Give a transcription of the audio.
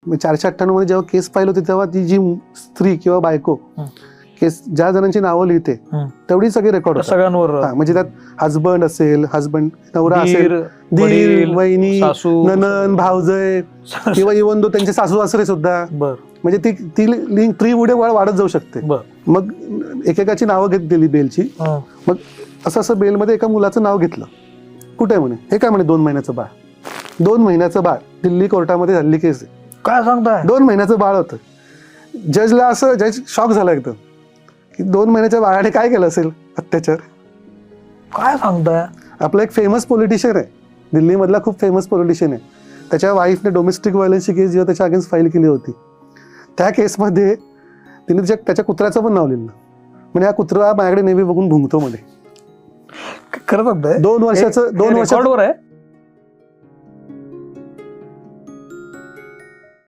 498 मध्ये जेव्हा केस फाईल होती तेव्हा ती जी स्त्री किंवा बायको केस ज्या जणांची नावं लिहिते तेवढी सगळी रेकॉर्ड होतात सगळ्यांवर म्हणजे त्यात हजबंड असेल, हजबंड नवरा असेल, दीर, दीर, वडील, वहिनी, सासू, ननन, भावजय किंवा इवन तो त्यांचे सासू सासरे सुद्धा. बर म्हणजे ती लिंक ट्री पुढे वाढत जाऊ शकते. बर मग एकेकाची नावं घेत गेली बेलची. मग असं बेलमध्ये एका मुलाचं नाव घेतलं. कुठे आहे म्हणे, हे काय म्हणे 2 महिन्याचं बाळ. 2 महिन्याचं बाळ दिल्ली कोर्टामध्ये झाली केस आहे. काय सांगताय? 2 महिन्याचं बाळ होतं. जजला असं जज शॉक झाला एकदम की 2 महिन्याच्या बाळाने काय केलं असेल अत्याचार. काय सांगताय? आपला एक फेमस पॉलिटिशियन आहे दिल्लीमधला, खूप फेमस पॉलिटिशियन आहे. त्याच्या वाईफने डोमेस्टिक व्हायलन्सची केस जेव्हा त्याच्या अगेन्स्ट फाईल केली होती त्या केसमध्ये तिने त्याच्या कुत्र्याचं पण नाव लिहिलं. म्हणजे हा कुत्रा माझ्याकडे नेहमी बघून भुंकतो मध्ये. खरं सांगताय? 2 वर्षाचं रेकॉर्डवर आहे.